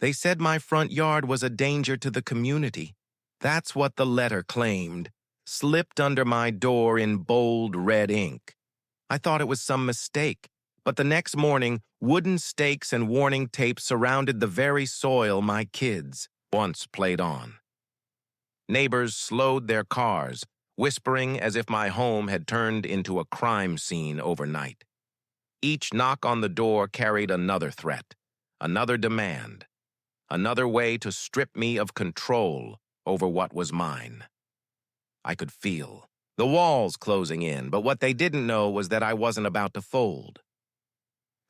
They said my front yard was a danger to the community. That's what the letter claimed, slipped under my door in bold red ink. I thought it was some mistake, but the next morning, wooden stakes and warning tape surrounded the very soil my kids once played on. Neighbors slowed their cars, whispering as if my home had turned into a crime scene overnight. Each knock on the door carried another threat, another demand, another way to strip me of control over what was mine. I could feel the walls closing in, but what they didn't know was that I wasn't about to fold.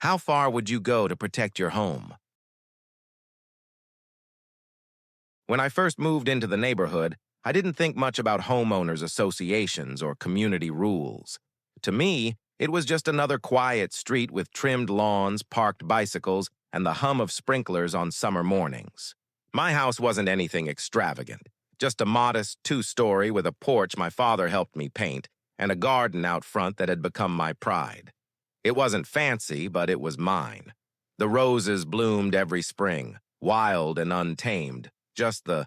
How far would you go to protect your home? When I first moved into the neighborhood, I didn't think much about homeowners associations or community rules. To me, it was just another quiet street with trimmed lawns, parked bicycles, and the hum of sprinklers on summer mornings. My house wasn't anything extravagant, just a modest two-story with a porch my father helped me paint and a garden out front that had become my pride. It wasn't fancy, but it was mine. The roses bloomed every spring, wild and untamed, just the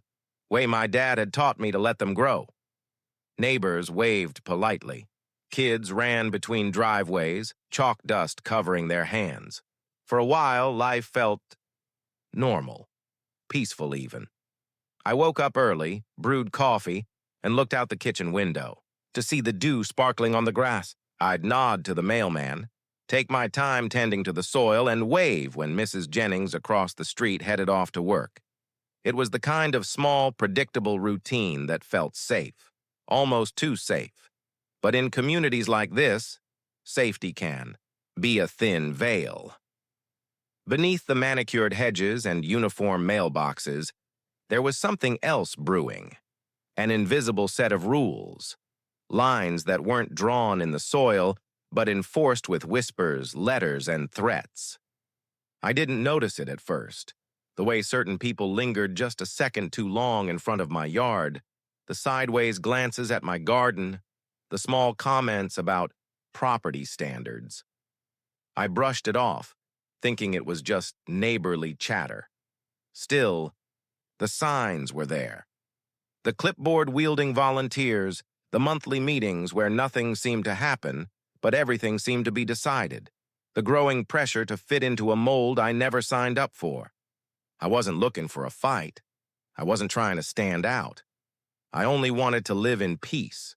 way my dad had taught me to let them grow. Neighbors waved politely. Kids ran between driveways, chalk dust covering their hands. For a while, life felt normal, peaceful even. I woke up early, brewed coffee, and looked out the kitchen window. To see the dew sparkling on the grass, I'd nod to the mailman, take my time tending to the soil, and wave when Mrs. Jennings across the street headed off to work. It was the kind of small, predictable routine that felt safe, almost too safe. But in communities like this, safety can be a thin veil. Beneath the manicured hedges and uniform mailboxes, there was something else brewing, an invisible set of rules, lines that weren't drawn in the soil, but enforced with whispers, letters, and threats. I didn't notice it at first, the way certain people lingered just a second too long in front of my yard, the sideways glances at my garden, the small comments about property standards. I brushed it off, thinking it was just neighborly chatter. Still, the signs were there. The clipboard-wielding volunteers, the monthly meetings where nothing seemed to happen, but everything seemed to be decided. The growing pressure to fit into a mold I never signed up for. I wasn't looking for a fight. I wasn't trying to stand out. I only wanted to live in peace,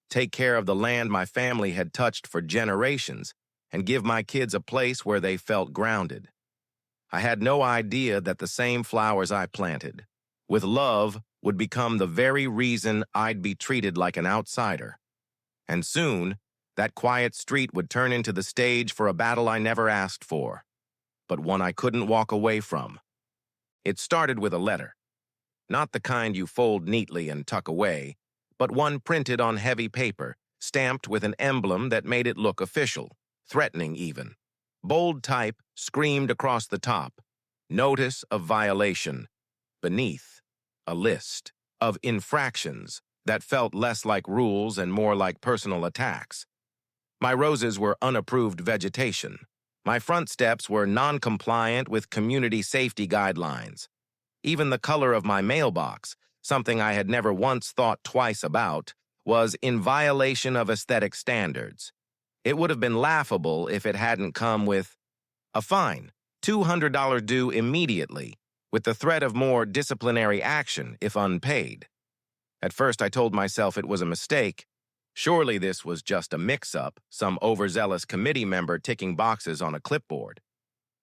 take care of the land my family had touched for generations, and give my kids a place where they felt grounded. I had no idea that the same flowers I planted, with love, would become the very reason I'd be treated like an outsider. And soon, that quiet street would turn into the stage for a battle I never asked for, but one I couldn't walk away from. It started with a letter. Not the kind you fold neatly and tuck away, but one printed on heavy paper, stamped with an emblem that made it look official, threatening even. Bold type screamed across the top, "Notice of violation." Beneath, a list of infractions that felt less like rules and more like personal attacks. My roses were unapproved vegetation. My front steps were non-compliant with community safety guidelines. Even the color of my mailbox, something I had never once thought twice about, was in violation of aesthetic standards. It would have been laughable if it hadn't come with a fine, $200 due immediately, with the threat of more disciplinary action if unpaid. At first I told myself it was a mistake. Surely this was just a mix-up, some overzealous committee member ticking boxes on a clipboard.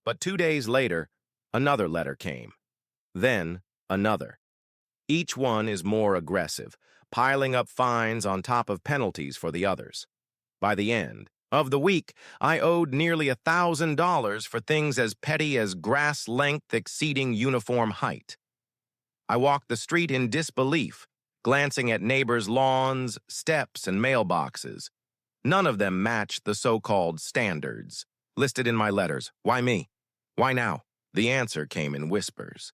But 2 days later, another letter came. Then, another. Each one is more aggressive, piling up fines on top of penalties for the others. By the end of the week, I owed nearly $1,000 for things as petty as grass length exceeding uniform height. I walked the street in disbelief, glancing at neighbors' lawns, steps, and mailboxes. None of them matched the so-called standards listed in my letters. Why me? Why now? The answer came in whispers.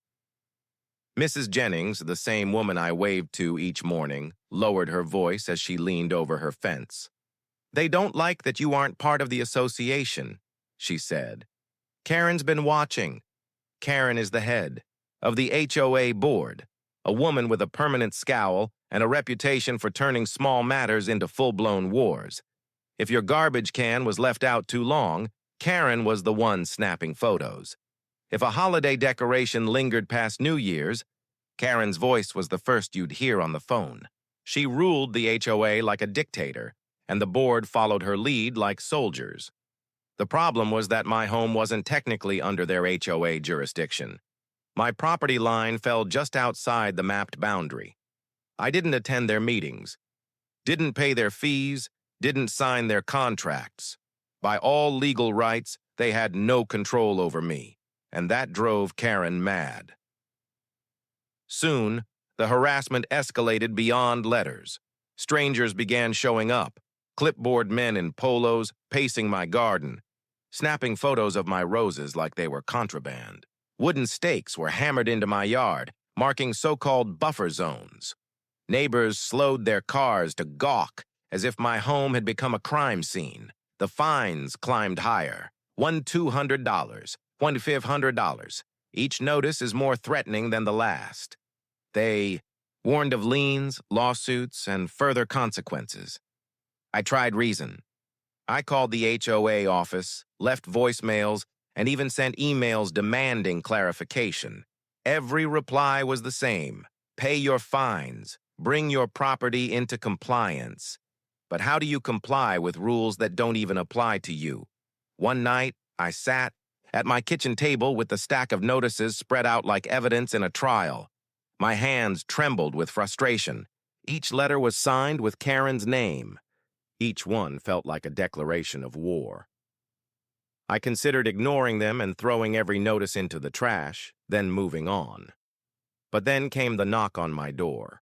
Mrs. Jennings, the same woman I waved to each morning, lowered her voice as she leaned over her fence. "They don't like that you aren't part of the association," she said. "Karen's been watching. Karen is the head. of the HOA board, a woman with a permanent scowl and a reputation for turning small matters into full-blown wars. If your garbage can was left out too long, Karen was the one snapping photos. If a holiday decoration lingered past New Year's, Karen's voice was the first you'd hear on the phone. She ruled the HOA like a dictator, and the board followed her lead like soldiers. The problem was that my home wasn't technically under their HOA jurisdiction. My property line fell just outside the mapped boundary. I didn't attend their meetings, didn't pay their fees, didn't sign their contracts. By all legal rights, they had no control over me, and that drove Karen mad. Soon, the harassment escalated beyond letters. Strangers began showing up, clipboard men in polos pacing my garden, snapping photos of my roses like they were contraband. Wooden stakes were hammered into my yard, marking so-called buffer zones. Neighbors slowed their cars to gawk as if my home had become a crime scene. The fines climbed higher. One $200, one $500. Each notice is more threatening than the last. They warned of liens, lawsuits, and further consequences. I tried reason. I called the HOA office, left voicemails, and even sent emails demanding clarification. Every reply was the same. Pay your fines. Bring your property into compliance. But how do you comply with rules that don't even apply to you? One night, I sat at my kitchen table with the stack of notices spread out like evidence in a trial. My hands trembled with frustration. Each letter was signed with Karen's name. Each one felt like a declaration of war. I considered ignoring them and throwing every notice into the trash, then moving on. But then came the knock on my door.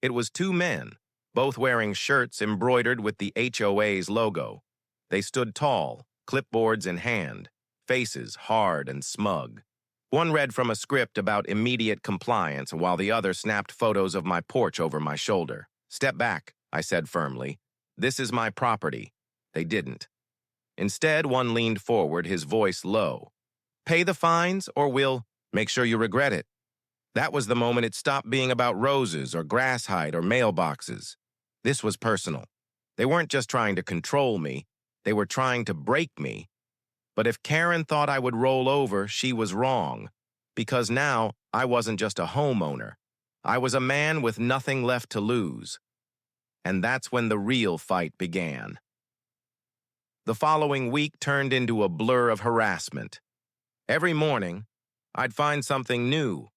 It was two men, both wearing shirts embroidered with the HOA's logo. They stood tall, clipboards in hand, faces hard and smug. One read from a script about immediate compliance while the other snapped photos of my porch over my shoulder. "Step back," I said firmly. "This is my property." They didn't. Instead, one leaned forward, his voice low. "Pay the fines or we'll make sure you regret it." That was the moment it stopped being about roses or grass height or mailboxes. This was personal. They weren't just trying to control me, they were trying to break me. But if Karen thought I would roll over, she was wrong. Because now, I wasn't just a homeowner. I was a man with nothing left to lose. And that's when the real fight began. The following week turned into a blur of harassment. Every morning, I'd find something new.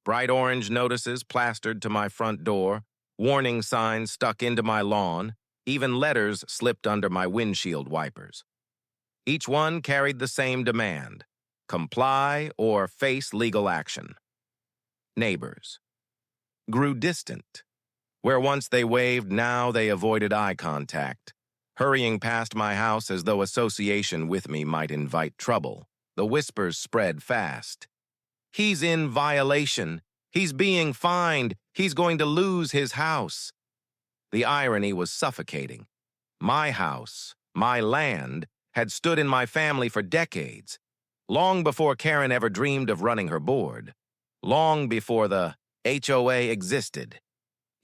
Bright orange notices plastered to my front door, warning signs stuck into my lawn, even letters slipped under my windshield wipers. Each one carried the same demand: comply or face legal action. Neighbors grew distant. Where once they waved, now they avoided eye contact, hurrying past my house as though association with me might invite trouble. The whispers spread fast. "He's in violation. He's being fined. He's going to lose his house." The irony was suffocating. My house, my land, had stood in my family for decades, long before Karen ever dreamed of running her board, long before the HOA existed.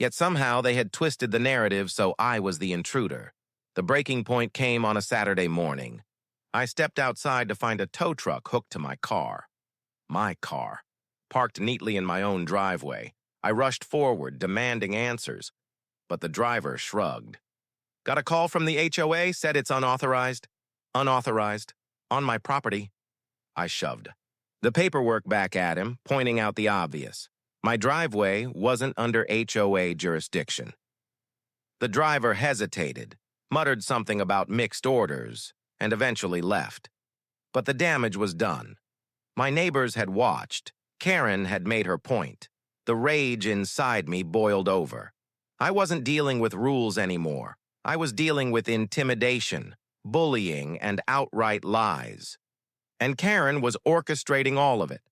Yet somehow they had twisted the narrative so I was the intruder. The breaking point came on a Saturday morning. I stepped outside to find a tow truck hooked to my car. My car, parked neatly in my own driveway. I rushed forward, demanding answers, but the driver shrugged. "Got a call from the HOA, said it's unauthorized." "Unauthorized. On my property." I shoved the paperwork back at him, pointing out the obvious. My driveway wasn't under HOA jurisdiction. The driver hesitated, muttered something about mixed orders, and eventually left. But the damage was done. My neighbors had watched. Karen had made her point. The rage inside me boiled over. I wasn't dealing with rules anymore. I was dealing with intimidation, bullying, and outright lies. And Karen was orchestrating all of it.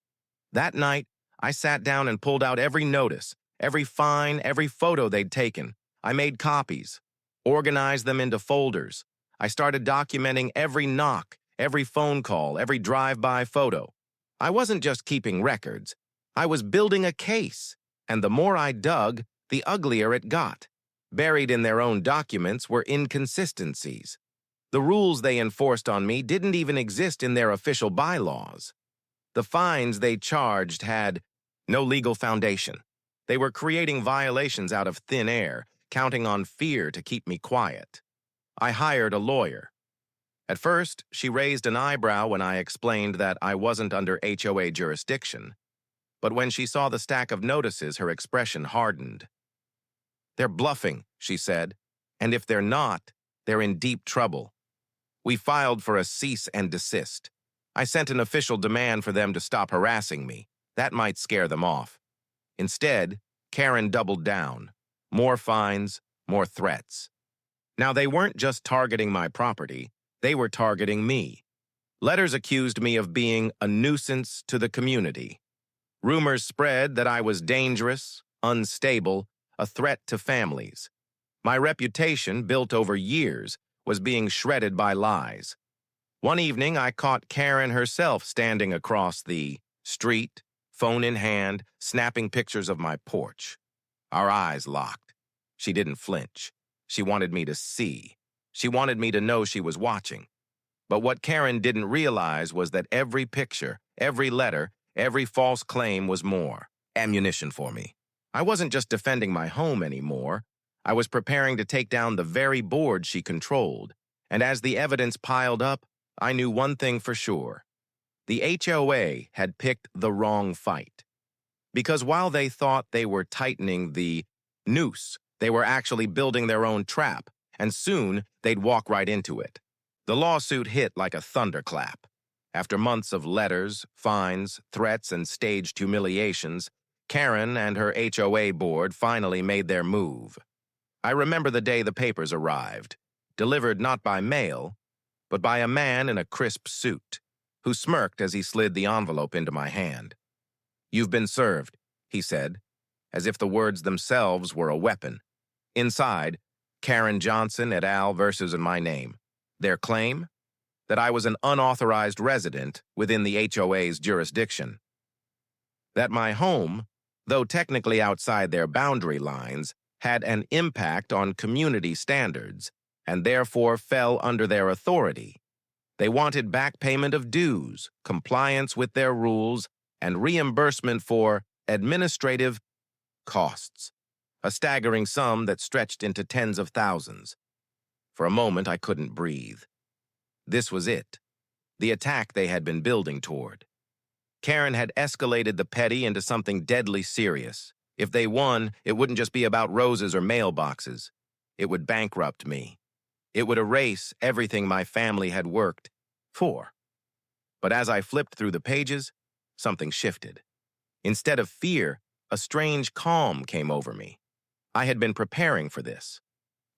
That night, I sat down and pulled out every notice, every fine, every photo they'd taken. I made copies, organized them into folders. I started documenting every knock, every phone call, every drive-by photo. I wasn't just keeping records. I was building a case, and the more I dug, the uglier it got. Buried in their own documents were inconsistencies. The rules they enforced on me didn't even exist in their official bylaws. The fines they charged had no legal foundation. They were creating violations out of thin air, counting on fear to keep me quiet. I hired a lawyer. At first, she raised an eyebrow when I explained that I wasn't under HOA jurisdiction. But when she saw the stack of notices, her expression hardened. "They're bluffing," she said, "and if they're not, they're in deep trouble." We filed for a cease and desist. I sent an official demand for them to stop harassing me. That might scare them off. Instead, Karen doubled down. More fines, more threats. Now, they weren't just targeting my property, they were targeting me. Letters accused me of being a nuisance to the community. Rumors spread that I was dangerous, unstable, a threat to families. My reputation, built over years, was being shredded by lies. One evening, I caught Karen herself standing across the street, phone in hand, snapping pictures of my porch. Our eyes locked. She didn't flinch. She wanted me to see. She wanted me to know she was watching. But what Karen didn't realize was that every picture, every letter, every false claim was more ammunition for me. I wasn't just defending my home anymore. I was preparing to take down the very board she controlled. And as the evidence piled up, I knew one thing for sure. The HOA had picked the wrong fight. Because while they thought they were tightening the noose, they were actually building their own trap, and soon they'd walk right into it. The lawsuit hit like a thunderclap. After months of letters, fines, threats, and staged humiliations, Karen and her HOA board finally made their move. I remember the day the papers arrived, delivered not by mail, but by a man in a crisp suit, who smirked as he slid the envelope into my hand. "You've been served," he said, as if the words themselves were a weapon. Inside, Karen Johnson et al. Versus in my name. Their claim? That I was an unauthorized resident within the HOA's jurisdiction. That my home, though technically outside their boundary lines, had an impact on community standards, and therefore fell under their authority. They wanted back payment of dues, compliance with their rules, and reimbursement for administrative costs, a staggering sum that stretched into tens of thousands. For a moment, I couldn't breathe. This was it, the attack they had been building toward. Karen had escalated the petty into something deadly serious. If they won, it wouldn't just be about roses or mailboxes. It would bankrupt me. It would erase everything my family had worked for. But as I flipped through the pages, something shifted. Instead of fear, a strange calm came over me. I had been preparing for this.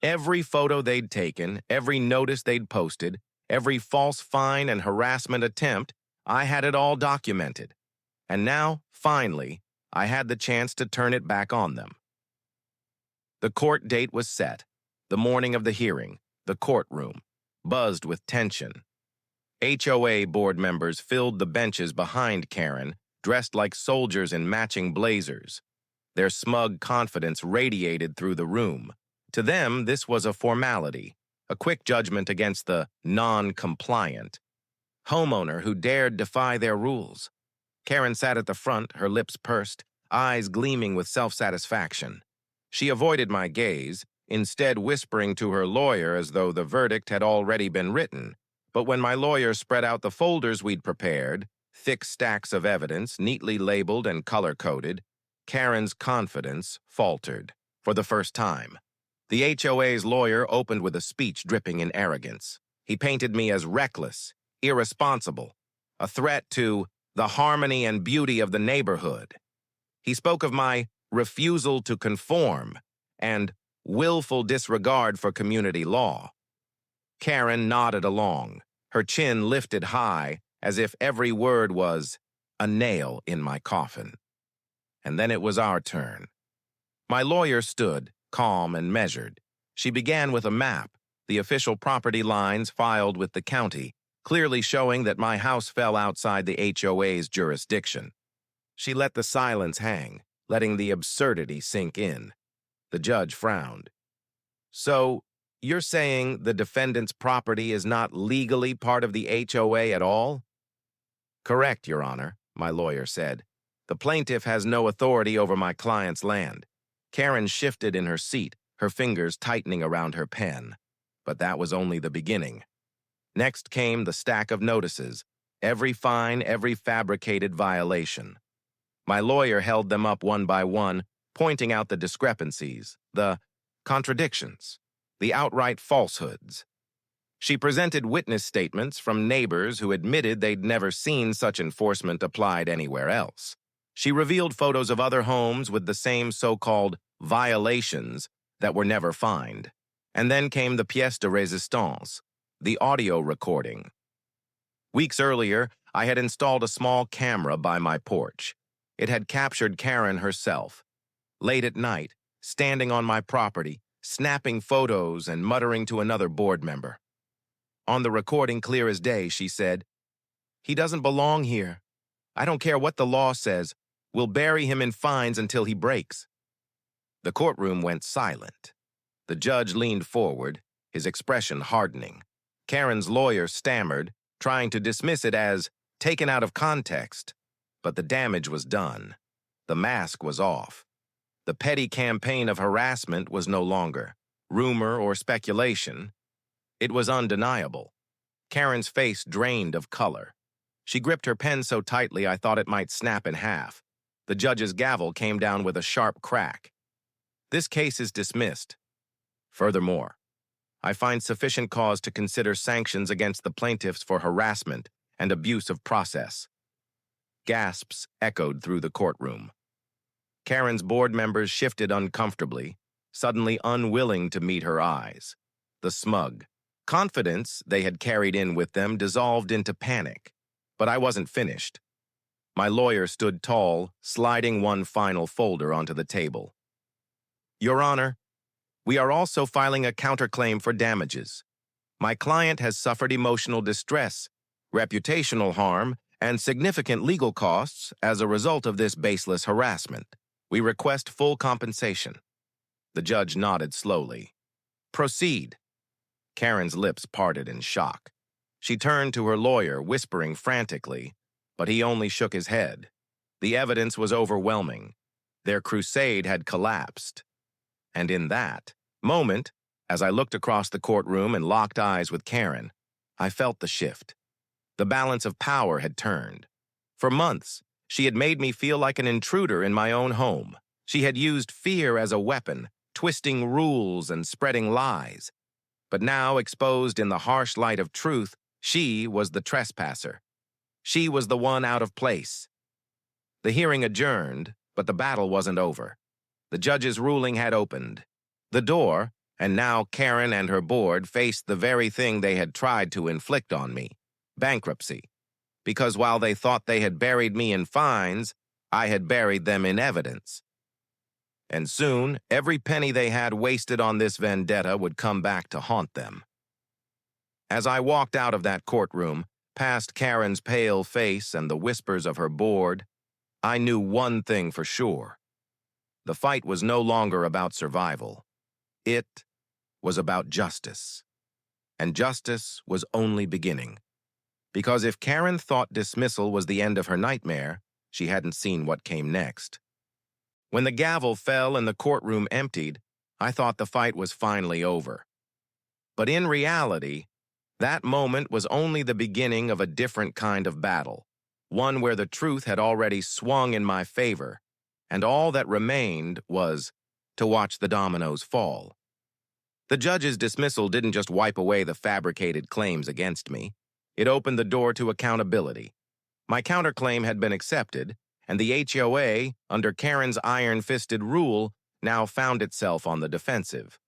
Every photo they'd taken, every notice they'd posted, every false fine and harassment attempt, I had it all documented. And now, finally, I had the chance to turn it back on them. The court date was set. The morning of the hearing, the courtroom, buzzed with tension. HOA board members filled the benches behind Karen, dressed like soldiers in matching blazers. Their smug confidence radiated through the room. To them, this was a formality, a quick judgment against the non-compliant homeowner who dared defy their rules. Karen sat at the front, her lips pursed, eyes gleaming with self-satisfaction. She avoided my gaze, instead whispering to her lawyer as though the verdict had already been written. But when my lawyer spread out the folders we'd prepared, thick stacks of evidence, neatly labeled and color-coded, Karen's confidence faltered for the first time. The HOA's lawyer opened with a speech dripping in arrogance. He painted me as reckless, irresponsible, a threat to the harmony and beauty of the neighborhood. He spoke of my refusal to conform and willful disregard for community law. Karen nodded along, her chin lifted high as if every word was a nail in my coffin. And then it was our turn. My lawyer stood, calm and measured. She began with a map, the official property lines filed with the county, clearly showing that my house fell outside the HOA's jurisdiction. She let the silence hang, letting the absurdity sink in. The judge frowned. So, you're saying the defendant's property is not legally part of the HOA at all? Correct, Your Honor, my lawyer said. The plaintiff has no authority over my client's land. Karen shifted in her seat, her fingers tightening around her pen. But that was only the beginning. Next came the stack of notices, every fine, every fabricated violation. My lawyer held them up one by one, pointing out the discrepancies, the contradictions, the outright falsehoods. She presented witness statements from neighbors who admitted they'd never seen such enforcement applied anywhere else. She revealed photos of other homes with the same so-called violations that were never fined. And then came the pièce de résistance, the audio recording. Weeks earlier, I had installed a small camera by my porch. It had captured Karen herself, late at night, standing on my property, snapping photos and muttering to another board member. On the recording, clear as day, she said, "He doesn't belong here. I don't care what the law says. We'll bury him in fines until he breaks." The courtroom went silent. The judge leaned forward, his expression hardening. Karen's lawyer stammered, trying to dismiss it as taken out of context. But the damage was done. The mask was off. The petty campaign of harassment was no longer rumor or speculation. It was undeniable. Karen's face drained of color. She gripped her pen so tightly I thought it might snap in half. The judge's gavel came down with a sharp crack. This case is dismissed. Furthermore, I find sufficient cause to consider sanctions against the plaintiffs for harassment and abuse of process. Gasps echoed through the courtroom. Karen's board members shifted uncomfortably, suddenly unwilling to meet her eyes. The smug confidence they had carried in with them dissolved into panic. But I wasn't finished. My lawyer stood tall, sliding one final folder onto the table. "Your Honor, we are also filing a counterclaim for damages. My client has suffered emotional distress, reputational harm, and significant legal costs as a result of this baseless harassment. We request full compensation." The judge nodded slowly. "Proceed." Karen's lips parted in shock. She turned to her lawyer, whispering frantically, but he only shook his head. The evidence was overwhelming. Their crusade had collapsed. And in that moment, as I looked across the courtroom and locked eyes with Karen, I felt the shift. The balance of power had turned. For months, she had made me feel like an intruder in my own home. She had used fear as a weapon, twisting rules and spreading lies. But now, exposed in the harsh light of truth, she was the trespasser. She was the one out of place. The hearing adjourned, but the battle wasn't over. The judge's ruling had opened. The door, and now Karen and her board faced the very thing they had tried to inflict on me, bankruptcy. Because while they thought they had buried me in fines, I had buried them in evidence. And soon, every penny they had wasted on this vendetta would come back to haunt them. As I walked out of that courtroom, past Karen's pale face and the whispers of her board, I knew one thing for sure. The fight was no longer about survival. It was about justice. And justice was only beginning. Because if Karen thought dismissal was the end of her nightmare, she hadn't seen what came next. When the gavel fell and the courtroom emptied, I thought the fight was finally over. But in reality, that moment was only the beginning of a different kind of battle, one where the truth had already swung in my favor, and all that remained was to watch the dominoes fall. The judge's dismissal didn't just wipe away the fabricated claims against me. It opened the door to accountability. My counterclaim had been accepted, and the HOA, under Karen's iron-fisted rule, now found itself on the defensive.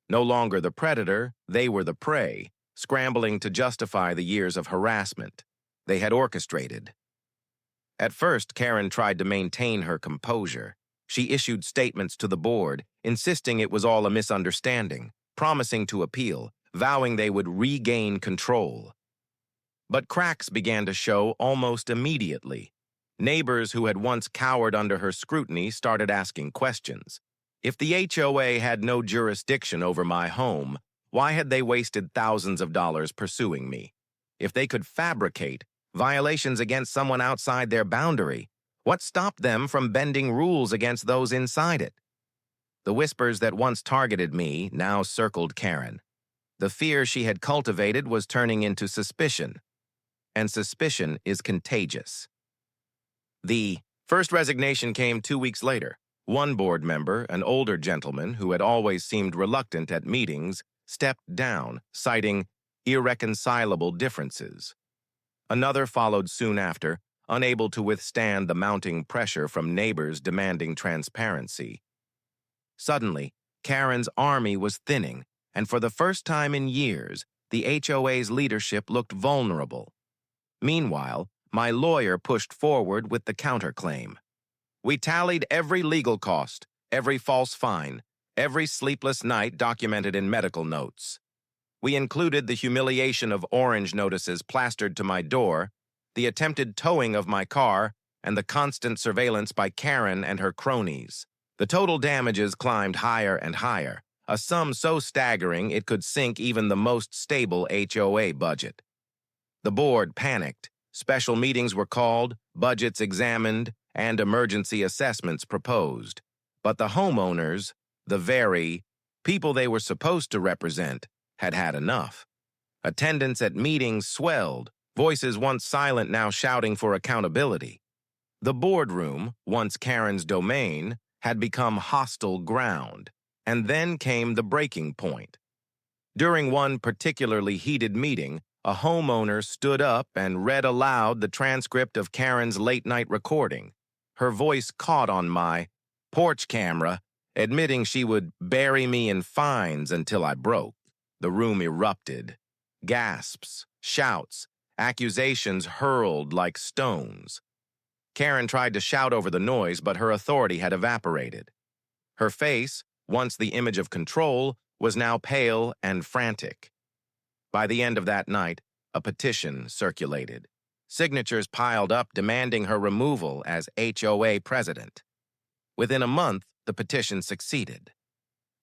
No longer the predator, they were the prey, scrambling to justify the years of harassment they had orchestrated. At first, Karen tried to maintain her composure. She issued statements to the board, insisting it was all a misunderstanding, promising to appeal, vowing they would regain control. But cracks began to show almost immediately. Neighbors who had once cowered under her scrutiny started asking questions. If the HOA had no jurisdiction over my home, why had they wasted thousands of dollars pursuing me? If they could fabricate violations against someone outside their boundary, what stopped them from bending rules against those inside it? The whispers that once targeted me now circled Karen. The fear she had cultivated was turning into suspicion, and suspicion is contagious. The first resignation came 2 weeks later. One board member, an older gentleman who had always seemed reluctant at meetings, stepped down, citing irreconcilable differences. Another followed soon after, unable to withstand the mounting pressure from neighbors demanding transparency. Suddenly, Karen's army was thinning, and for the first time in years, the HOA's leadership looked vulnerable. Meanwhile, my lawyer pushed forward with the counterclaim. We tallied every legal cost, every false fine, every sleepless night documented in medical notes. We included the humiliation of orange notices plastered to my door, the attempted towing of my car, and the constant surveillance by Karen and her cronies. The total damages climbed higher and higher, a sum so staggering it could sink even the most stable HOA budget. The board panicked. Special meetings were called, budgets examined, and emergency assessments proposed. But the homeowners, the very people they were supposed to represent, had had enough. Attendance at meetings swelled, voices once silent now shouting for accountability. The boardroom, once Karen's domain, had become hostile ground. And then came the breaking point. During one particularly heated meeting, a homeowner stood up and read aloud the transcript of Karen's late-night recording. Her voice caught on my porch camera, admitting she would bury me in fines until I broke. The room erupted. Gasps, shouts, accusations hurled like stones. Karen tried to shout over the noise, but her authority had evaporated. Her face, once the image of control, was now pale and frantic. By the end of that night, a petition circulated. Signatures piled up demanding her removal as HOA president. Within a month, the petition succeeded.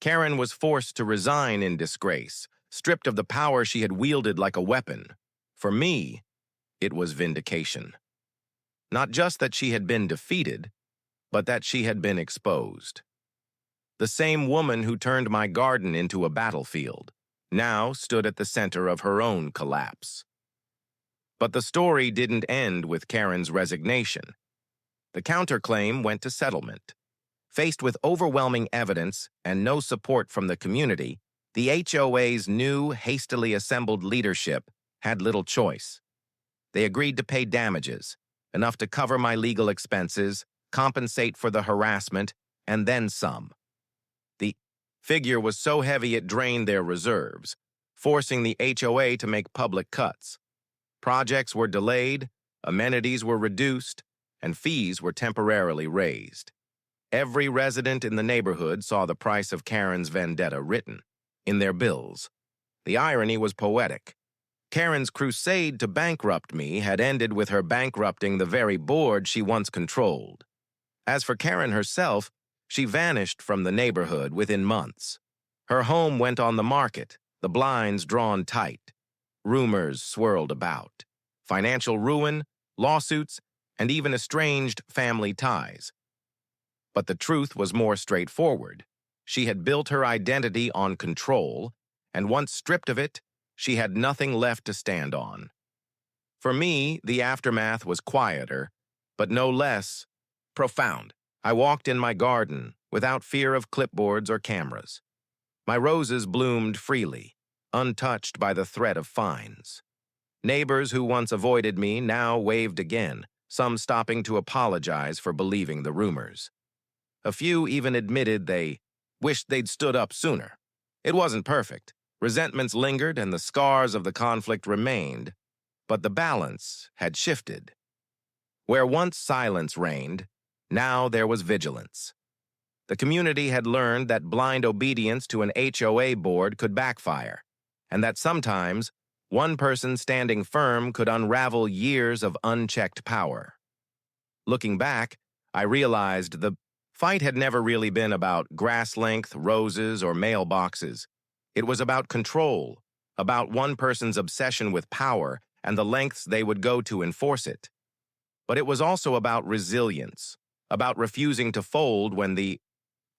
Karen was forced to resign in disgrace, stripped of the power she had wielded like a weapon. For me, it was vindication. Not just that she had been defeated, but that she had been exposed. The same woman who turned my garden into a battlefield now stood at the center of her own collapse. But the story didn't end with Karen's resignation. The counterclaim went to settlement. Faced with overwhelming evidence and no support from the community, the HOA's new, hastily assembled leadership had little choice. They agreed to pay damages, enough to cover my legal expenses, compensate for the harassment, and then some. The figure was so heavy it drained their reserves, forcing the HOA to make public cuts. Projects were delayed, amenities were reduced, and fees were temporarily raised. Every resident in the neighborhood saw the price of Karen's vendetta written in their bills. The irony was poetic. Karen's crusade to bankrupt me had ended with her bankrupting the very board she once controlled. As for Karen herself, she vanished from the neighborhood within months. Her home went on the market, the blinds drawn tight. Rumors swirled about. Financial ruin, lawsuits, and even estranged family ties. But the truth was more straightforward. She had built her identity on control, and once stripped of it, she had nothing left to stand on. For me, the aftermath was quieter, but no less profound. I walked in my garden without fear of clipboards or cameras. My roses bloomed freely, untouched by the threat of fines. Neighbors who once avoided me now waved again, some stopping to apologize for believing the rumors. A few even admitted they wished they'd stood up sooner. It wasn't perfect. Resentments lingered and the scars of the conflict remained, but the balance had shifted. Where once silence reigned, now there was vigilance. The community had learned that blind obedience to an HOA board could backfire, and that sometimes one person standing firm could unravel years of unchecked power. Looking back, I realized the fight had never really been about grass length, roses, or mailboxes. It was about control, about one person's obsession with power and the lengths they would go to enforce it. But it was also about resilience, about refusing to fold when the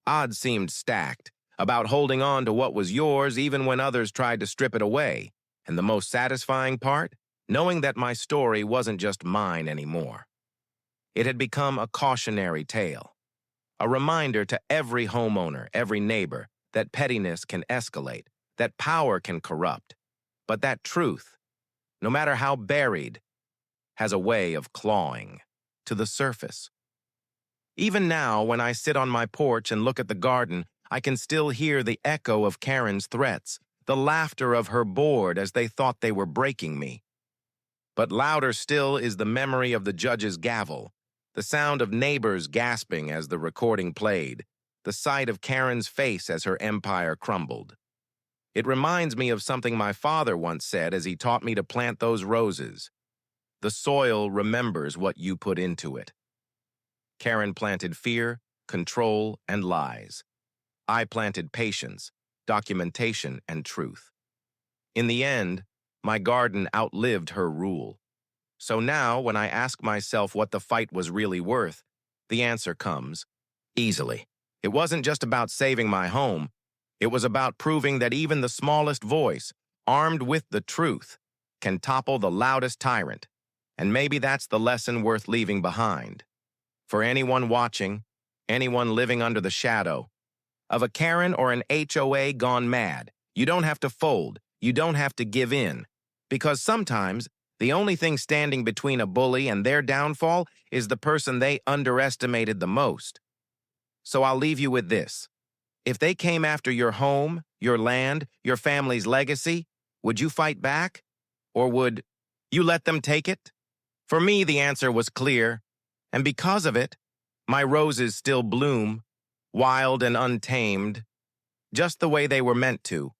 odds seemed stacked, about holding on to what was yours even when others tried to strip it away. And the most satisfying part? Knowing that my story wasn't just mine anymore. It had become a cautionary tale, a reminder to every homeowner, every neighbor, that pettiness can escalate, that power can corrupt, but that truth, no matter how buried, has a way of clawing to the surface. Even now, when I sit on my porch and look at the garden, I can still hear the echo of Karen's threats, the laughter of her board as they thought they were breaking me. But louder still is the memory of the judge's gavel, the sound of neighbors gasping as the recording played, the sight of Karen's face as her empire crumbled. It reminds me of something my father once said as he taught me to plant those roses. The soil remembers what you put into it. Karen planted fear, control, and lies. I planted patience, documentation, and truth. In the end, my garden outlived her rule. So now, when I ask myself what the fight was really worth, the answer comes easily. It wasn't just about saving my home. It was about proving that even the smallest voice, armed with the truth, can topple the loudest tyrant. And maybe that's the lesson worth leaving behind. For anyone watching, anyone living under the shadow of a Karen or an HOA gone mad, you don't have to fold, you don't have to give in. Because sometimes, the only thing standing between a bully and their downfall is the person they underestimated the most. So I'll leave you with this. If they came after your home, your land, your family's legacy, would you fight back? Or would you let them take it? For me, the answer was clear, and because of it, my roses still bloom, wild and untamed, just the way they were meant to.